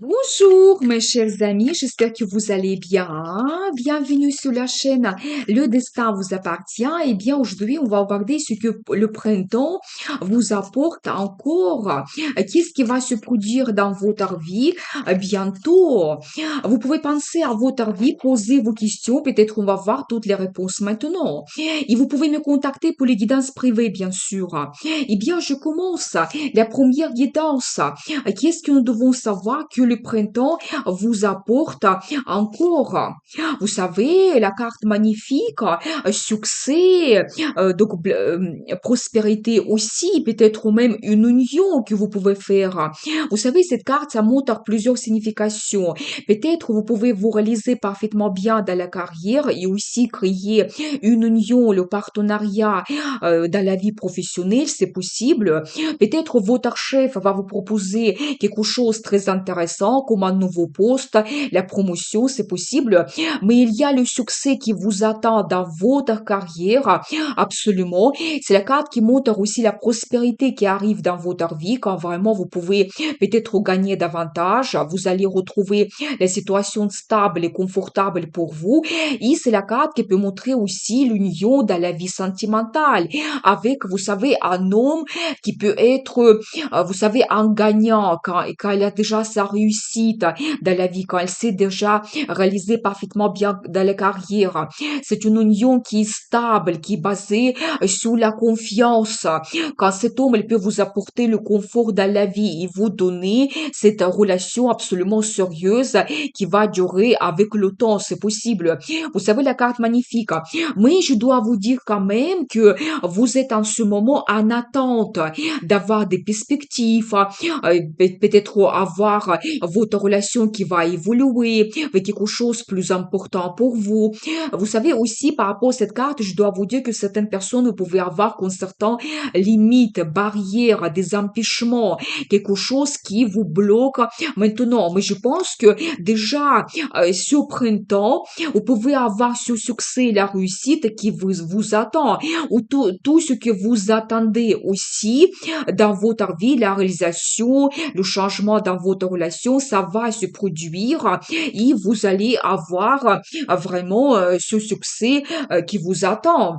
Bonjour mes chers amis, j'espère que vous allez bien. Bienvenue sur la chaîne Le Destin vous appartient. Eh bien, aujourd'hui, on va regarder ce que le printemps vous apporte encore. Qu'est-ce qui va se produire dans votre vie bientôt? Vous pouvez penser à votre vie, poser vos questions. Peut-être on va voir toutes les réponses maintenant. Et vous pouvez me contacter pour les guidances privées, bien sûr. Eh bien, je commence. La première guidance. Qu'est-ce que nous devons savoir que le printemps vous apporte encore? Vous savez, la carte magnifique, succès, prospérité aussi, peut-être même une union que vous pouvez faire. Vous savez, cette carte, ça montre plusieurs significations. Peut-être vous pouvez vous réaliser parfaitement bien dans la carrière et aussi créer une union, le partenariat dans la vie professionnelle, c'est possible. Peut-être votre chef va vous proposer quelque chose de très intéressant comme un nouveau poste, la promotion, c'est possible, mais il y a le succès qui vous attend dans votre carrière, absolument. C'est la carte qui montre aussi la prospérité qui arrive dans votre vie quand vraiment vous pouvez peut-être gagner davantage, vous allez retrouver la situation stable et confortable pour vous. Et c'est la carte qui peut montrer aussi l'union dans la vie sentimentale avec, vous savez, un homme qui peut être, vous savez, un gagnant quand il a déjà sa réussite dans la vie, quand elle s'est déjà réalisée parfaitement bien dans la carrière. C'est une union qui est stable, qui est basée sur la confiance. Quand cet homme, il peut vous apporter le confort dans la vie et vous donner cette relation absolument sérieuse qui va durer avec le temps, c'est possible. Vous savez, la carte magnifique. Mais je dois vous dire quand même que vous êtes en ce moment en attente d'avoir des perspectives, peut-être avoir votre relation qui va évoluer avec quelque chose de plus important pour vous. Vous savez aussi, par rapport à cette carte, je dois vous dire que certaines personnes, vous pouvez avoir comme certaines limites, barrières, des empêchements, quelque chose qui vous bloque maintenant. Mais je pense que déjà, ce printemps, vous pouvez avoir ce succès, la réussite qui vous attend, ou tout ce que vous attendez aussi dans votre vie, la réalisation, le changement dans votre relation, ça va se produire et vous allez avoir vraiment ce succès qui vous attend.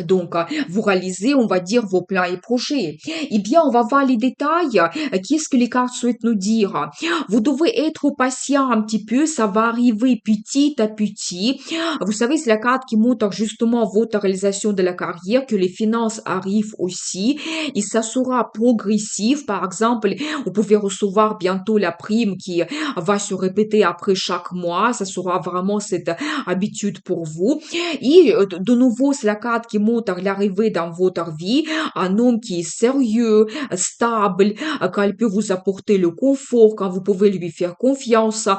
Donc, vous réalisez, on va dire, vos plans et projets. Eh bien, on va voir les détails. Qu'est-ce que les cartes souhaitent nous dire? Vous devez être patient un petit peu, ça va arriver petit à petit. Vous savez, c'est la carte qui montre justement votre réalisation de la carrière, que les finances arrivent aussi, et ça sera progressif. Par exemple, vous pouvez recevoir bientôt la prime qui va se répéter après chaque mois. Ça sera vraiment cette habitude pour vous. Et de nouveau, c'est la carte qui montre l'arrivée dans votre vie, un homme qui est sérieux, stable, quand il peut vous apporter le confort, quand vous pouvez lui faire confiance.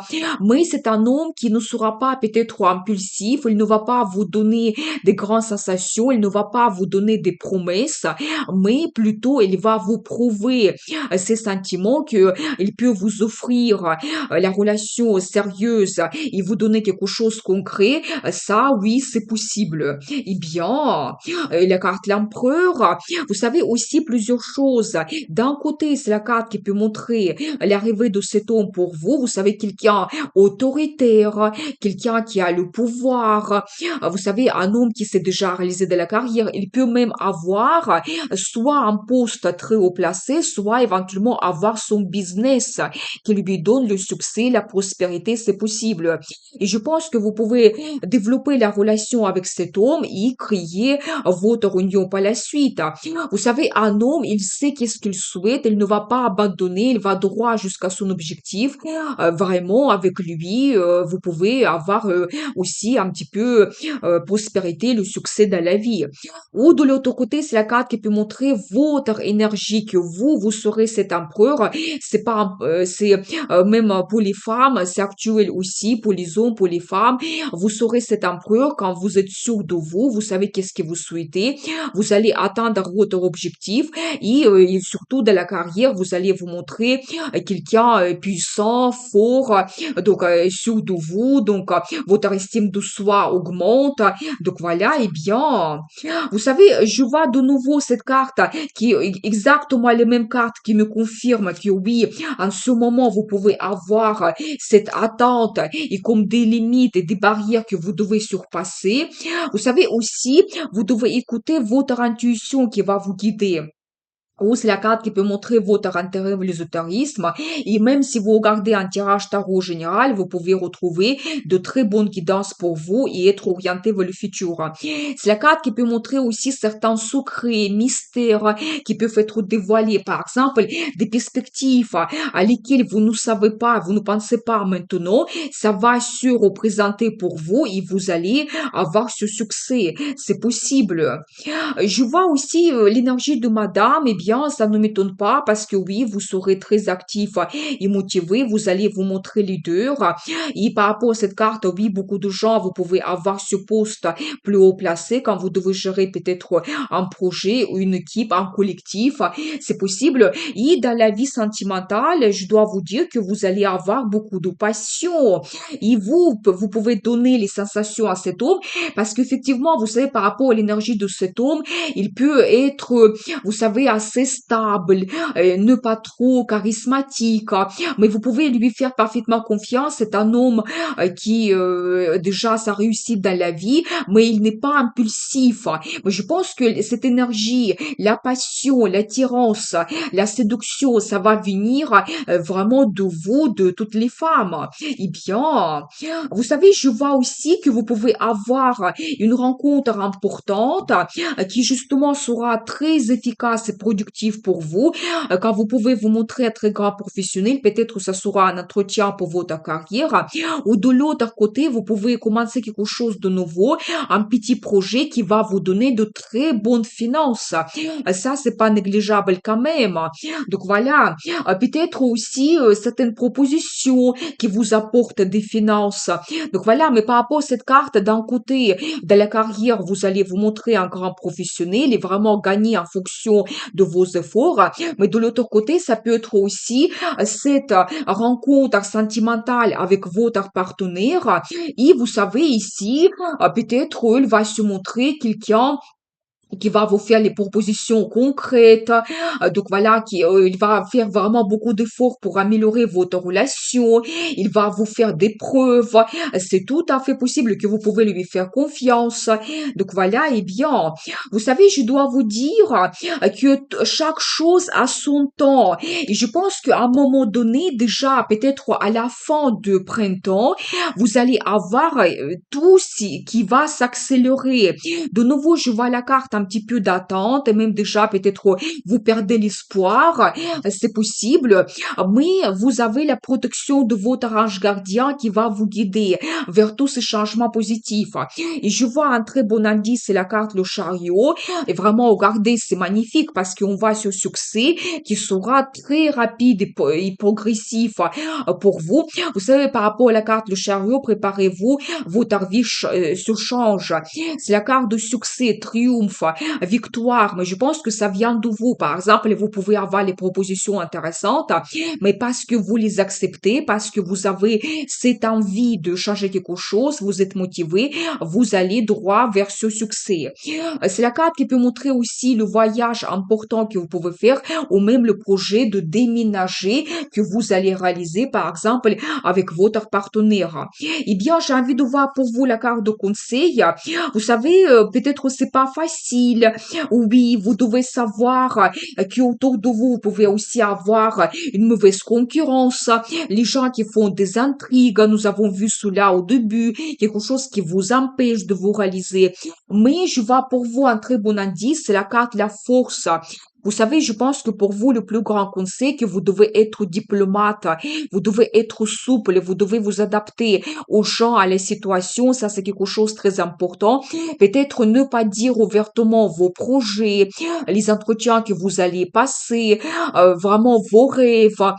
Mais c'est un homme qui ne sera pas peut-être impulsif, il ne va pas vous donner des grandes sensations, il ne va pas vous donner des promesses, mais plutôt il va vous prouver ses sentiments, que il peut vous offrir la relation sérieuse et vous donner quelque chose de concret. Ça, oui, c'est possible. Eh bien, la carte l'empereur, vous savez aussi plusieurs choses. D'un côté, c'est la carte qui peut montrer l'arrivée de cet homme pour vous. Vous savez, quelqu'un autoritaire, quelqu'un qui a le pouvoir. Vous savez, un homme qui s'est déjà réalisé de la carrière, il peut même avoir soit un poste très haut placé, soit éventuellement avoir son business qui lui donne le succès, la prospérité, c'est possible. Et je pense que vous pouvez développer la relation avec cet homme et créer votre union par la suite. Vous savez, un homme, il sait qu'est-ce qu'il souhaite, il ne va pas abandonner, il va droit jusqu'à son objectif. Vraiment, avec lui, vous pouvez avoir aussi un petit peu prospérité, le succès dans la vie. Ou de l'autre côté, c'est la carte qui peut montrer votre énergie, que vous serez cet empereur. C'est pas, c'est même pour les femmes, c'est actuel aussi pour les hommes, pour les femmes. Vous serez cet empereur quand vous êtes sûr de vous, vous savez qu'est-ce qui vous souhaitez, vous allez atteindre votre objectif et surtout dans la carrière, vous allez vous montrer quelqu'un puissant, fort, sûr de vous, votre estime de soi augmente. Donc voilà, eh bien, vous savez, je vois de nouveau cette carte qui est exactement les mêmes cartes qui me confirment que oui, en ce moment, vous pouvez avoir cette attente et comme des limites et des barrières que vous devez surpasser. Vous savez aussi, vous devez écouter votre intuition qui va vous guider. Ou c'est la carte qui peut montrer votre intérêt ou l'ésotérisme. Et même si vous regardez un tirage tarot général, vous pouvez retrouver de très bonnes guidances pour vous et être orienté vers le futur. C'est la carte qui peut montrer aussi certains secrets, mystères qui peuvent être dévoilés. Par exemple, des perspectives à lesquelles vous ne savez pas, vous ne pensez pas maintenant. Ça va se représenter pour vous et vous allez avoir ce succès. C'est possible. Je vois aussi l'énergie de madame, eh bien, ça ne m'étonne pas parce que oui, vous serez très actif et motivé, vous allez vous montrer leader. Et par rapport à cette carte, oui, beaucoup de gens, vous pouvez avoir ce poste plus haut placé quand vous devez gérer peut-être un projet ou une équipe, un collectif. C'est possible. Et dans la vie sentimentale, je dois vous dire que vous allez avoir beaucoup de passion. Et vous pouvez donner les sensations à cet homme parce qu'effectivement, vous savez, par rapport à l'énergie de cet homme, il peut être, vous savez, assez stable, ne pas trop charismatique, mais vous pouvez lui faire parfaitement confiance. C'est un homme qui déjà sa réussite dans la vie, mais il n'est pas impulsif. Mais je pense que cette énergie, la passion, l'attirance, la séduction, ça va venir vraiment de vous, de toutes les femmes. Eh bien, vous savez, je vois aussi que vous pouvez avoir une rencontre importante qui justement sera très efficace et productive pour vous. Quand vous pouvez vous montrer un très grand professionnel, peut-être ça sera un entretien pour votre carrière. Ou de l'autre côté, vous pouvez commencer quelque chose de nouveau, un petit projet qui va vous donner de très bonnes finances. Ça, c'est pas négligeable quand même. Donc voilà, peut-être aussi certaines propositions qui vous apportent des finances. Donc voilà, mais par rapport à cette carte, d'un côté, de la carrière, vous allez vous montrer un grand professionnel et vraiment gagner en fonction de vos efforts. Mais de l'autre côté, ça peut être aussi cette rencontre sentimentale avec votre partenaire. Et vous savez ici, peut-être il va se montrer quelqu'un qui va vous faire les propositions concrètes. Donc voilà, il va faire vraiment beaucoup d'efforts pour améliorer votre relation. Il va vous faire des preuves. C'est tout à fait possible que vous pouvez lui faire confiance. Donc voilà, eh bien, vous savez, je dois vous dire que chaque chose a son temps. Et je pense qu'à un moment donné, déjà peut-être à la fin du printemps, vous allez avoir tout qui va s'accélérer. De nouveau, je vois la carte un petit peu d'attente et même déjà peut-être vous perdez l'espoir, c'est possible, mais vous avez la protection de votre ange gardien qui va vous guider vers tous ces changements positifs. Et je vois un très bon indice, c'est la carte le chariot. Et vraiment, regardez, c'est magnifique parce qu'on voit ce succès qui sera très rapide et progressif pour vous. Vous savez, par rapport à la carte le chariot, préparez-vous, votre vie se change. C'est la carte de succès, triomphe, victoire, mais je pense que ça vient de vous. Par exemple, vous pouvez avoir les propositions intéressantes, mais parce que vous les acceptez, parce que vous avez cette envie de changer quelque chose, vous êtes motivé, vous allez droit vers ce succès. C'est la carte qui peut montrer aussi le voyage important que vous pouvez faire ou même le projet de déménager que vous allez réaliser, par exemple, avec votre partenaire. Eh bien, j'ai envie de voir pour vous la carte de conseil. Vous savez, peut-être c'est pas facile. Oui, vous devez savoir qu'autour de vous, vous pouvez aussi avoir une mauvaise concurrence. Les gens qui font des intrigues, nous avons vu cela au début, quelque chose qui vous empêche de vous réaliser. Mais je vois pour vous un très bon indice, c'est la carte la force. Vous savez, je pense que pour vous, le plus grand conseil, que vous devez être diplomate, vous devez être souple, vous devez vous adapter aux gens, à la situation. Ça, c'est quelque chose de très important. Peut-être ne pas dire ouvertement vos projets, les entretiens que vous allez passer, vraiment vos rêves.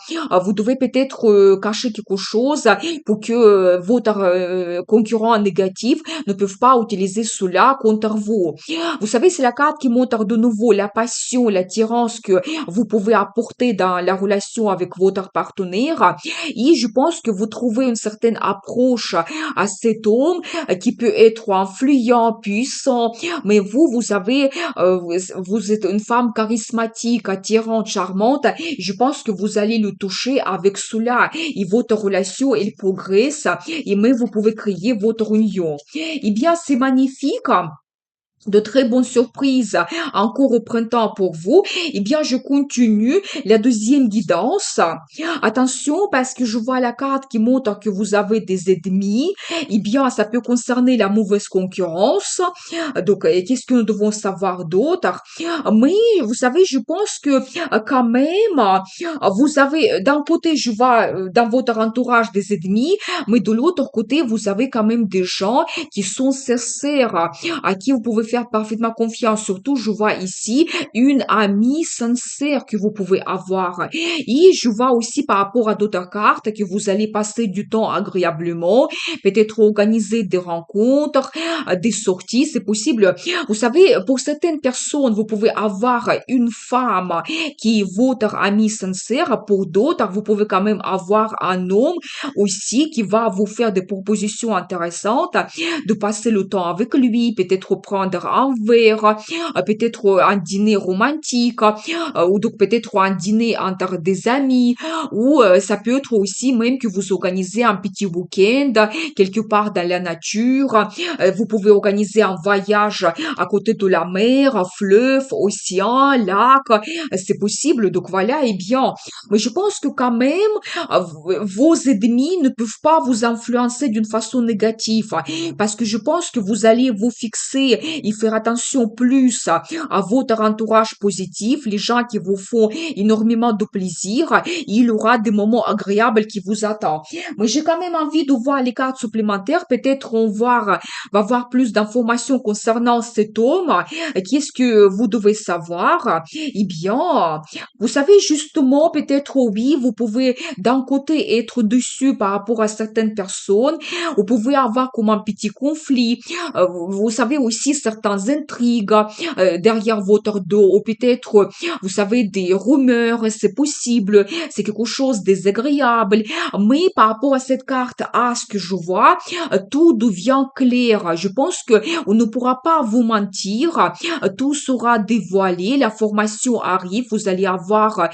Vous devez peut-être cacher quelque chose pour que votre concurrent négatif ne peuvent pas utiliser cela contre vous. Vous savez, c'est la carte qui montre de nouveau la passion, l'attirance que vous pouvez apporter dans la relation avec votre partenaire. Et je pense que vous trouvez une certaine approche à cet homme qui peut être influent, puissant, mais vous savez, vous êtes une femme charismatique, attirante, charmante. Je pense que vous allez le toucher avec cela et votre relation, elle progresse et même vous pouvez créer votre union. Eh bien, c'est magnifique, de très bonnes surprises encore au printemps pour vous. Eh bien, je continue la deuxième guidance. Attention, parce que je vois la carte qui montre que vous avez des ennemis. Eh bien, ça peut concerner la mauvaise concurrence. Donc, qu'est-ce que nous devons savoir d'autre? Mais, vous savez, je pense que quand même, vous avez, d'un côté, je vois dans votre entourage des ennemis, mais de l'autre côté, vous avez quand même des gens qui sont sincères, à qui vous pouvez faire parfaitement confiance. Surtout, je vois ici une amie sincère que vous pouvez avoir. Et je vois aussi par rapport à d'autres cartes que vous allez passer du temps agréablement, peut-être organiser des rencontres, des sorties, c'est possible. Vous savez, pour certaines personnes, vous pouvez avoir une femme qui est votre amie sincère. Pour d'autres, vous pouvez quand même avoir un homme aussi qui va vous faire des propositions intéressantes, de passer le temps avec lui, peut-être prendre un verre, peut-être un dîner romantique, ou donc peut-être un dîner entre des amis, ou ça peut être aussi même que vous organisez un petit week-end quelque part dans la nature. Vous pouvez organiser un voyage à côté de la mer, un fleuve, océan, lac, c'est possible. Donc voilà, eh bien, mais je pense que quand même, vos ennemis ne peuvent pas vous influencer d'une façon négative, parce que je pense que vous allez vous fixer et faire attention plus à votre entourage positif, les gens qui vous font énormément de plaisir. Il y aura des moments agréables qui vous attendent. Mais j'ai quand même envie de voir les cartes supplémentaires. Peut-être va voir plus d'informations concernant cet homme. Qu'est-ce que vous devez savoir? Eh bien, vous savez justement, peut-être oui, vous pouvez d'un côté être dessus par rapport à certaines personnes, vous pouvez avoir comme un petit conflit, vous savez aussi certaines intrigues derrière votre dos, ou peut-être, vous savez, des rumeurs, c'est possible, c'est quelque chose de désagréable, mais par rapport à cette carte A, ce que je vois, tout devient clair. Je pense que on ne pourra pas vous mentir, tout sera dévoilé, la formation arrive, vous allez avoir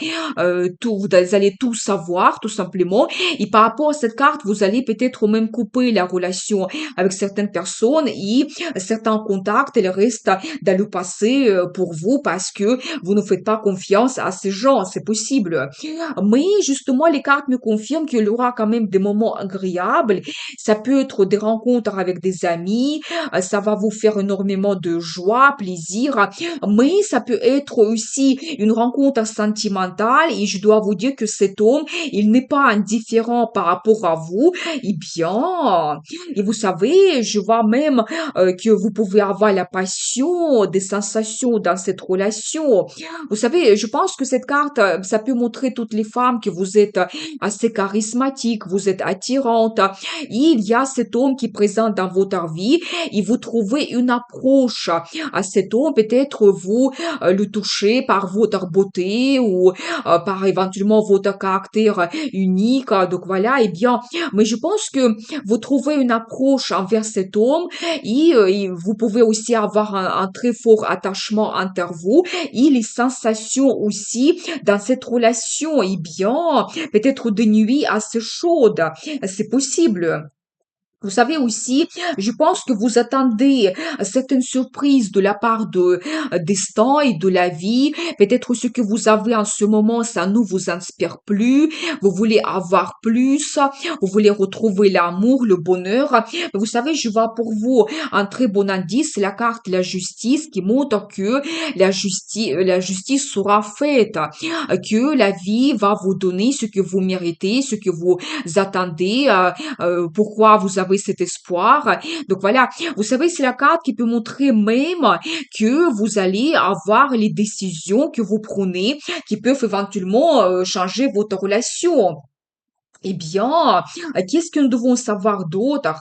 tout, vous allez tout savoir, tout simplement. Et par rapport à cette carte, vous allez peut-être même couper la relation avec certaines personnes et certains contacts, elles restent dans le passé pour vous parce que vous ne faites pas confiance à ces gens, c'est possible. Mais justement, les cartes me confirment qu'il y aura quand même des moments agréables. Ça peut être des rencontres avec des amis, ça va vous faire énormément de joie, plaisir, mais ça peut être aussi une rencontre sentimentale et je dois vous dire que cet homme, il n'est pas indifférent par rapport à vous. Eh bien, et vous savez, je vois même que vous pouvez avoir la passion, des sensations dans cette relation. Vous savez, je pense que cette carte, ça peut montrer toutes les femmes que vous êtes assez charismatique, vous êtes attirante. Il y a cet homme qui est présent dans votre vie et vous trouvez une approche à cet homme. Peut-être vous le toucher par votre beauté ou par éventuellement votre caractère unique. Donc voilà, eh bien, mais je pense que vous trouvez une approche envers cet homme et vous pouvez aussi avoir un très fort attachement entre vous et les sensations aussi dans cette relation. Eh bien, peut-être des nuits assez chaudes, c'est possible. Vous savez aussi, je pense que vous attendez certaines surprises de la part de destin et de la vie. Peut-être ce que vous avez en ce moment, ça ne vous inspire plus. Vous voulez avoir plus. Vous voulez retrouver l'amour, le bonheur. Mais vous savez, je vois pour vous un très bon indice, c'est la carte de la justice qui montre que la justice sera faite, que la vie va vous donner ce que vous méritez, ce que vous attendez. Pourquoi vous avez cet espoir. Donc voilà, vous savez, c'est la carte qui peut montrer même que vous allez avoir les décisions que vous prenez qui peuvent éventuellement changer votre relation. Eh bien, qu'est-ce que nous devons savoir d'autre?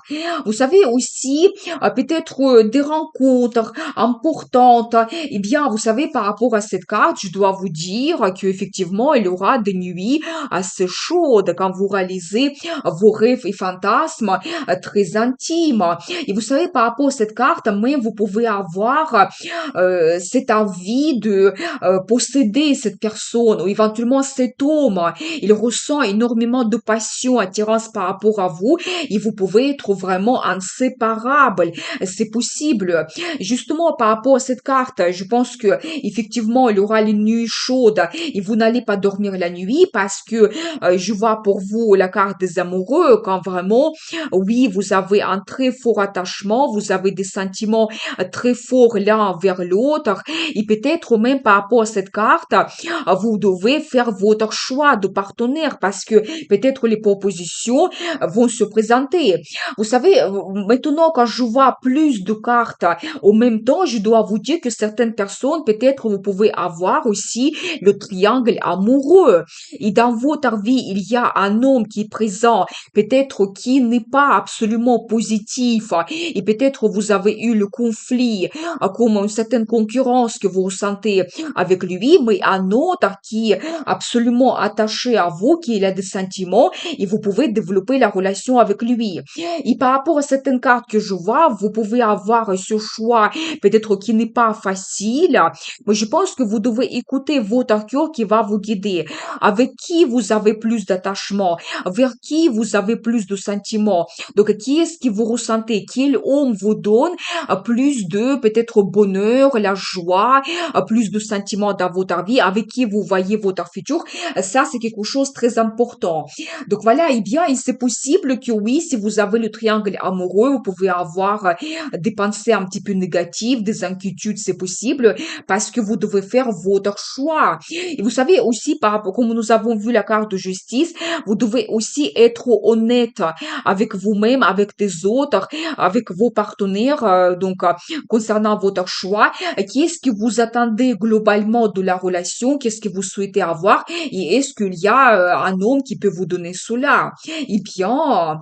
Vous savez aussi, peut-être des rencontres importantes. Eh bien, vous savez, par rapport à cette carte, je dois vous dire qu'effectivement, il y aura des nuits assez chaudes quand vous réalisez vos rêves et fantasmes très intimes. Et vous savez, par rapport à cette carte, même vous pouvez avoir cette envie de posséder cette personne ou éventuellement cet homme. Il ressent énormément de passion, attirance par rapport à vous et vous pouvez être vraiment inséparables. C'est possible. Justement, par rapport à cette carte, je pense que effectivement, il y aura les nuits chaudes et vous n'allez pas dormir la nuit parce que je vois pour vous la carte des amoureux quand vraiment, oui, vous avez un très fort attachement, vous avez des sentiments très forts l'un envers l'autre et peut-être même par rapport à cette carte, vous devez faire votre choix de partenaire parce que peut-être les propositions vont se présenter. Vous savez, maintenant quand je vois plus de cartes au même temps, je dois vous dire que certaines personnes, peut-être vous pouvez avoir aussi le triangle amoureux. Et dans votre vie, il y a un homme qui est présent, peut-être qui n'est pas absolument positif, et peut-être vous avez eu le conflit, comme une certaine concurrence que vous ressentez avec lui, mais un autre qui est absolument attaché à vous, qui a des sentiments, et vous pouvez développer la relation avec lui. Et par rapport à certaines cartes que je vois, vous pouvez avoir ce choix, peut-être qui n'est pas facile, mais je pense que vous devez écouter votre cœur qui va vous guider. Avec qui vous avez plus d'attachement? Vers qui vous avez plus de sentiments? Donc, qui est-ce que vous ressentez? Quel homme vous donne plus de peut-être bonheur, la joie, plus de sentiments dans votre vie? Avec qui vous voyez votre futur? Ça, c'est quelque chose de très important. Donc voilà, eh bien, et c'est possible que oui, si vous avez le triangle amoureux, vous pouvez avoir des pensées un petit peu négatives, des inquiétudes, c'est possible, parce que vous devez faire votre choix. Et vous savez aussi, par rapport, comme nous avons vu la carte de justice, vous devez aussi être honnête avec vous-même, avec des autres, avec vos partenaires, concernant votre choix. Qu'est-ce que vous attendez globalement de la relation? Qu'est-ce que vous souhaitez avoir? Et est-ce qu'il y a un homme qui peut vous donner cela? Eh bien,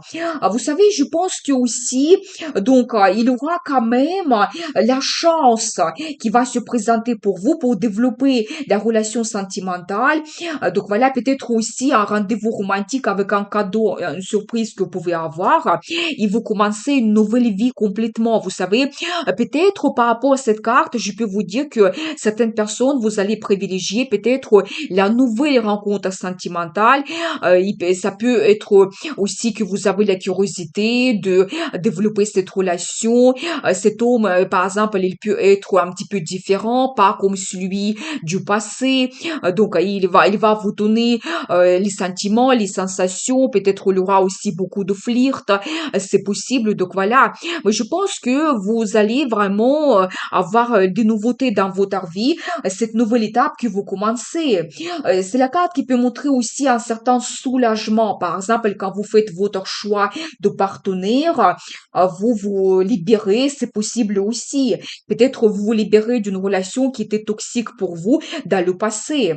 vous savez, je pense que aussi, il y aura quand même la chance qui va se présenter pour vous pour développer la relation sentimentale. Donc voilà, peut-être aussi un rendez-vous romantique avec un cadeau, une surprise que vous pouvez avoir. Et vous commencez une nouvelle vie complètement. Vous savez, peut-être par rapport à cette carte, je peux vous dire que certaines personnes, vous allez privilégier peut-être la nouvelle rencontre sentimentale. Ça peut être aussi que vous avez la curiosité de développer cette relation. Cet homme, par exemple, il peut être un petit peu différent, pas comme celui du passé. Il va vous donner les sentiments, les sensations. Peut-être il y aura aussi beaucoup de flirt. C'est possible. Donc voilà. Mais je pense que vous allez vraiment avoir des nouveautés dans votre vie. Cette nouvelle étape que vous commencez. C'est la carte qui peut montrer aussi un certain soulagement. Par exemple, quand vous faites votre choix de partenaire, vous vous libérez, c'est possible aussi. Peut-être vous vous libérez d'une relation qui était toxique pour vous dans le passé.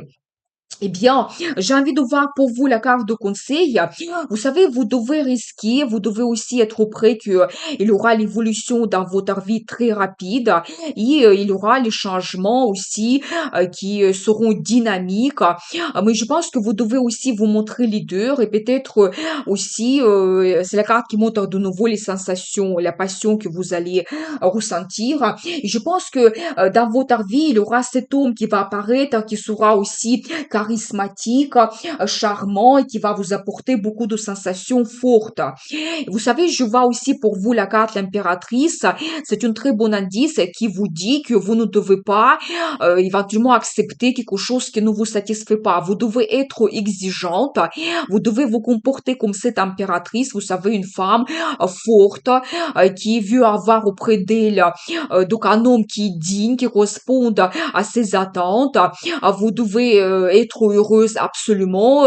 Eh bien, j'ai envie de voir pour vous la carte de conseil. Vous savez, vous devez risquer, vous devez aussi être prêt que il y aura l'évolution dans votre vie très rapide et il y aura les changements aussi qui seront dynamiques. Mais je pense que vous devez aussi vous montrer leader et peut-être aussi, c'est la carte qui montre de nouveau les sensations, la passion que vous allez ressentir. Et je pense que dans votre vie, il y aura cet homme qui va apparaître, qui sera aussi charismatique, charmant et qui va vous apporter beaucoup de sensations fortes. Vous savez, je vois aussi pour vous la carte l'impératrice. C'est un très bon indice qui vous dit que vous ne devez pas éventuellement accepter quelque chose qui ne vous satisfait pas. Vous devez être exigeante. Vous devez vous comporter comme cette impératrice. Vous savez, une femme forte qui veut avoir auprès d'elle donc un homme qui est digne, qui corresponde à ses attentes. Vous devez être heureuse absolument.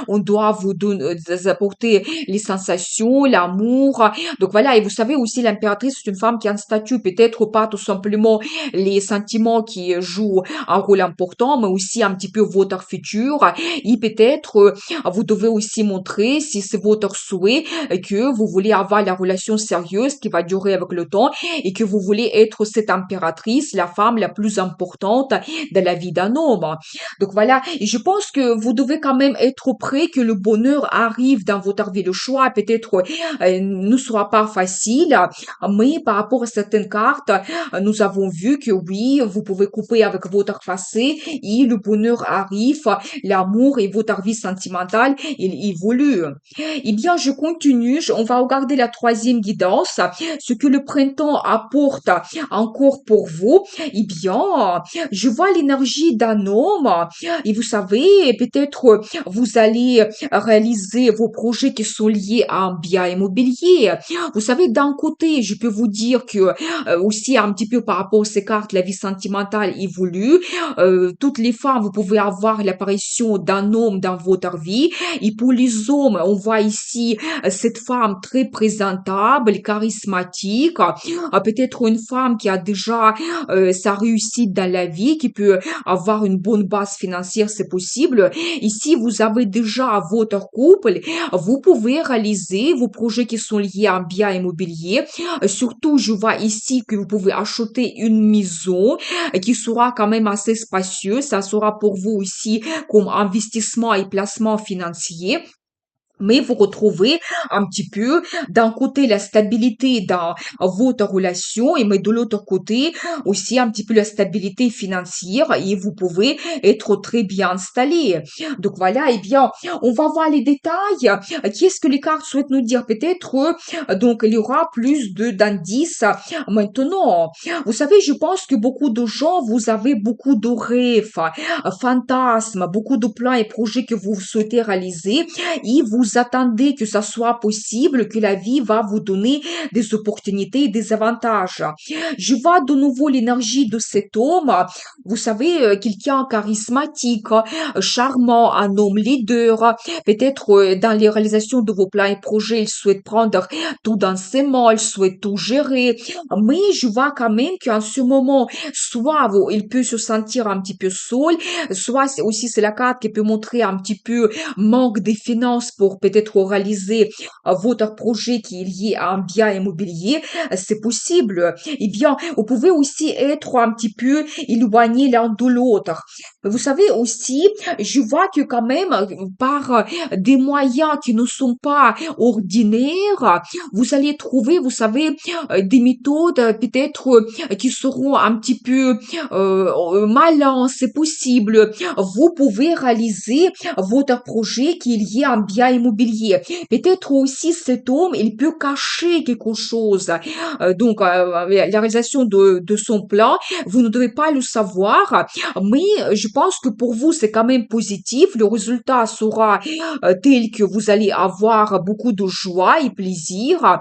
On doit vous donner, apporter les sensations, l'amour. Donc voilà, et vous savez aussi, l'impératrice, c'est une femme qui a un statut, peut-être pas tout simplement les sentiments qui jouent un rôle important, mais aussi un petit peu votre futur. Et peut-être, vous devez aussi montrer, si c'est votre souhait, que vous voulez avoir la relation sérieuse qui va durer avec le temps et que vous voulez être cette impératrice, la femme la plus importante de la vie d'un homme. Donc voilà, et je pense que vous devez quand même être prêt que le bonheur arrive dans votre vie. Le choix peut-être ne sera pas facile, mais par rapport à certaines cartes, nous avons vu que oui, vous pouvez couper avec votre passé et le bonheur arrive, l'amour et votre vie sentimentale, il évolue. Eh bien, je continue, on va regarder la troisième guidance, ce que le printemps apporte encore pour vous. Eh bien, je vois l'énergie d'un homme et vous savez, peut-être vous allez réaliser vos projets qui sont liés à un bien immobilier. Vous savez, d'un côté, je peux vous dire que aussi un petit peu par rapport à ces cartes, la vie sentimentale évolue. Toutes les femmes, vous pouvez avoir l'apparition d'un homme dans votre vie. Et pour les hommes, on voit ici cette femme très présentable, charismatique, peut-être une femme qui a déjà sa réussite dans la vie, qui peut avoir une bonne base financière, c'est possible. Ici, vous avez déjà votre couple, vous pouvez réaliser vos projets qui sont liés à un bien immobilier. Surtout, je vois ici que vous pouvez acheter une maison qui sera quand même assez spacieuse. Ça sera pour vous aussi comme investissement et placement financier. Mais vous retrouvez un petit peu d'un côté la stabilité dans votre relation et mais de l'autre côté aussi un petit peu la stabilité financière et vous pouvez être très bien installé. Donc voilà, eh bien, on va voir les détails. Qu'est-ce que les cartes souhaitent nous dire? Peut-être, donc il y aura plus de d'indices maintenant. Vous savez, je pense que beaucoup de gens, vous avez beaucoup de rêves, fantasmes, beaucoup de plans et projets que vous souhaitez réaliser et vous attendez que ça soit possible, que la vie va vous donner des opportunités et des avantages. Je vois de nouveau l'énergie de cet homme. Vous savez, quelqu'un charismatique, charmant, un homme leader. Peut-être dans les réalisations de vos plans et projets, il souhaite prendre tout dans ses mains, il souhaite tout gérer. Mais je vois quand même qu'en ce moment, soit il peut se sentir un petit peu seul, soit aussi c'est la carte qui peut montrer un petit peu manque de finances pour peut-être réaliser votre projet qui est lié à un bien immobilier, c'est possible. Eh bien, vous pouvez aussi être un petit peu éloigné l'un de l'autre. Vous savez aussi, je vois que quand même, par des moyens qui ne sont pas ordinaires, vous allez trouver, vous savez, des méthodes peut-être qui seront un petit peu malins, c'est possible. Vous pouvez réaliser votre projet qui est lié à un bien immobilier. Peut-être aussi cet homme, il peut cacher quelque chose. Donc, la réalisation de son plan, vous ne devez pas le savoir, mais je pense que pour vous, c'est quand même positif. Le résultat sera tel que vous allez avoir beaucoup de joie et plaisir,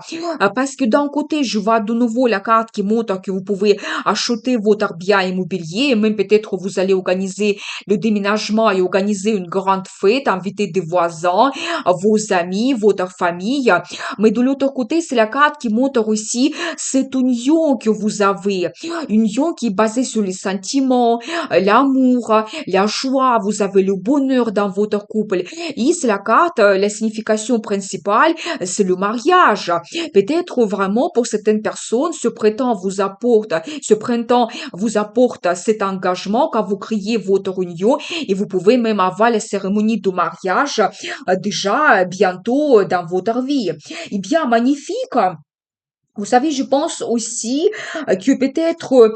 parce que d'un côté, je vois de nouveau la carte qui montre que vous pouvez acheter votre bien immobilier, et même peut-être vous allez organiser le déménagement et organiser une grande fête, inviter des voisins, vos amis, votre famille. Mais de l'autre côté, c'est la carte qui montre aussi cette union que vous avez. Une union qui est basée sur les sentiments, l'amour, la joie, vous avez le bonheur dans votre couple. Et c'est la carte, la signification principale, c'est le mariage. Peut-être vraiment pour certaines personnes, ce printemps vous apporte cet engagement quand vous créez votre union et vous pouvez même avoir la cérémonie de mariage déjà bientôt dans votre vie. Eh bien, magnifique! Vous savez, je pense aussi que peut-être,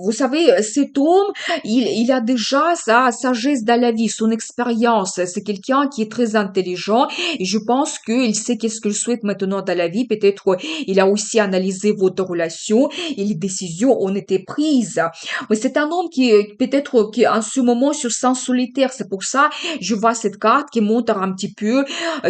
vous savez, cet homme, il a déjà sa sagesse dans la vie, son expérience. C'est quelqu'un qui est très intelligent et je pense qu'il sait qu'est-ce qu'il souhaite maintenant dans la vie. Peut-être, il a aussi analysé votre relation et les décisions ont été prises. Mais c'est un homme qui est peut-être qui en ce moment se sent solitaire. C'est pour ça, je vois cette carte qui montre un petit peu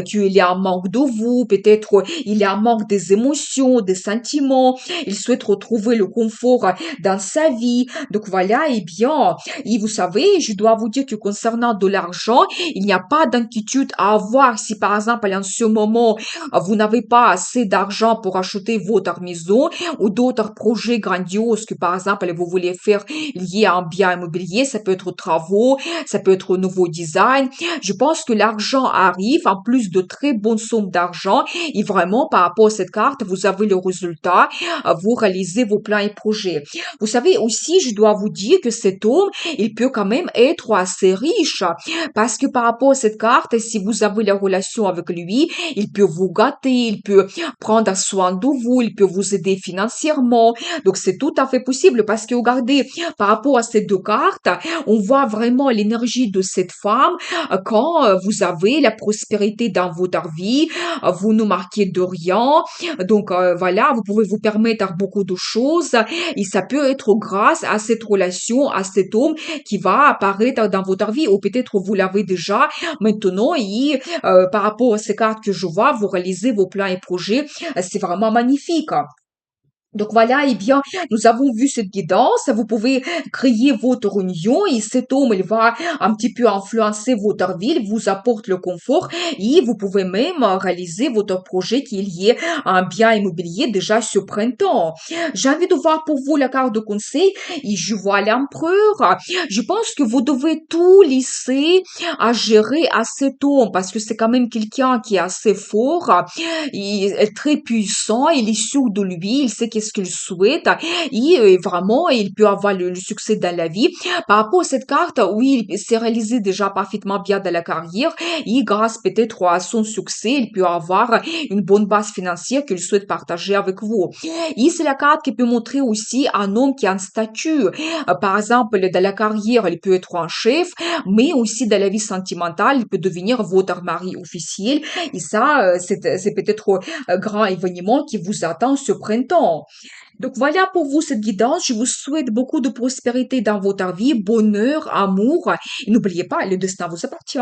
qu'il y a un manque de vous, peut-être il y a un manque des émotions, des sentiments, il souhaite retrouver le confort dans sa vie. Donc voilà, eh bien, et vous savez, je dois vous dire que concernant de l'argent, il n'y a pas d'inquiétude à avoir si par exemple en ce moment vous n'avez pas assez d'argent pour acheter votre maison ou d'autres projets grandioses que par exemple vous voulez faire liés à un bien immobilier, ça peut être travaux, ça peut être nouveau design. Je pense que l'argent arrive en plus de très bonnes sommes d'argent et vraiment par rapport à cette carte, vous avez le résultat, vous réalisez vos plans et projets. Vous savez aussi, je dois vous dire que cet homme, il peut quand même être assez riche parce que par rapport à cette carte, si vous avez la relation avec lui, il peut vous gâter, il peut prendre soin de vous, il peut vous aider financièrement. Donc c'est tout à fait possible parce que regardez, par rapport à ces deux cartes, on voit vraiment l'énergie de cette femme quand vous avez la prospérité dans votre vie, vous ne marquez de rien. Donc voilà, vous pouvez vous permettre beaucoup de choses et ça peut être grâce à cette relation, à cet homme qui va apparaître dans votre vie ou peut-être vous l'avez déjà maintenant et par rapport à ces cartes que je vois, vous réalisez vos plans et projets. C'est vraiment magnifique. Donc voilà, eh bien, nous avons vu cette guidance. Vous pouvez créer votre union et cet homme, il va un petit peu influencer votre ville, vous apporte le confort et vous pouvez même réaliser votre projet qui est lié à un bien immobilier déjà ce printemps. J'ai envie de voir pour vous la carte de conseil et je vois l'empereur. Je pense que vous devez tout laisser à gérer à cet homme parce que c'est quand même quelqu'un qui est assez fort, il est très puissant, il est sûr de lui, il sait qu'est-ce qu'il souhaite et vraiment, il peut avoir le succès dans la vie. Par rapport à cette carte, oui, il s'est réalisé déjà parfaitement bien dans la carrière et grâce peut-être à son succès, il peut avoir une bonne base financière qu'il souhaite partager avec vous. Et c'est la carte qui peut montrer aussi un homme qui a un statut. Par exemple, dans la carrière, il peut être un chef, mais aussi dans la vie sentimentale, il peut devenir votre mari officiel et ça, c'est peut-être un grand événement qui vous attend ce printemps. Donc voilà pour vous cette guidance. Je vous souhaite beaucoup de prospérité dans votre vie, bonheur, amour. Et n'oubliez pas, le destin vous appartient.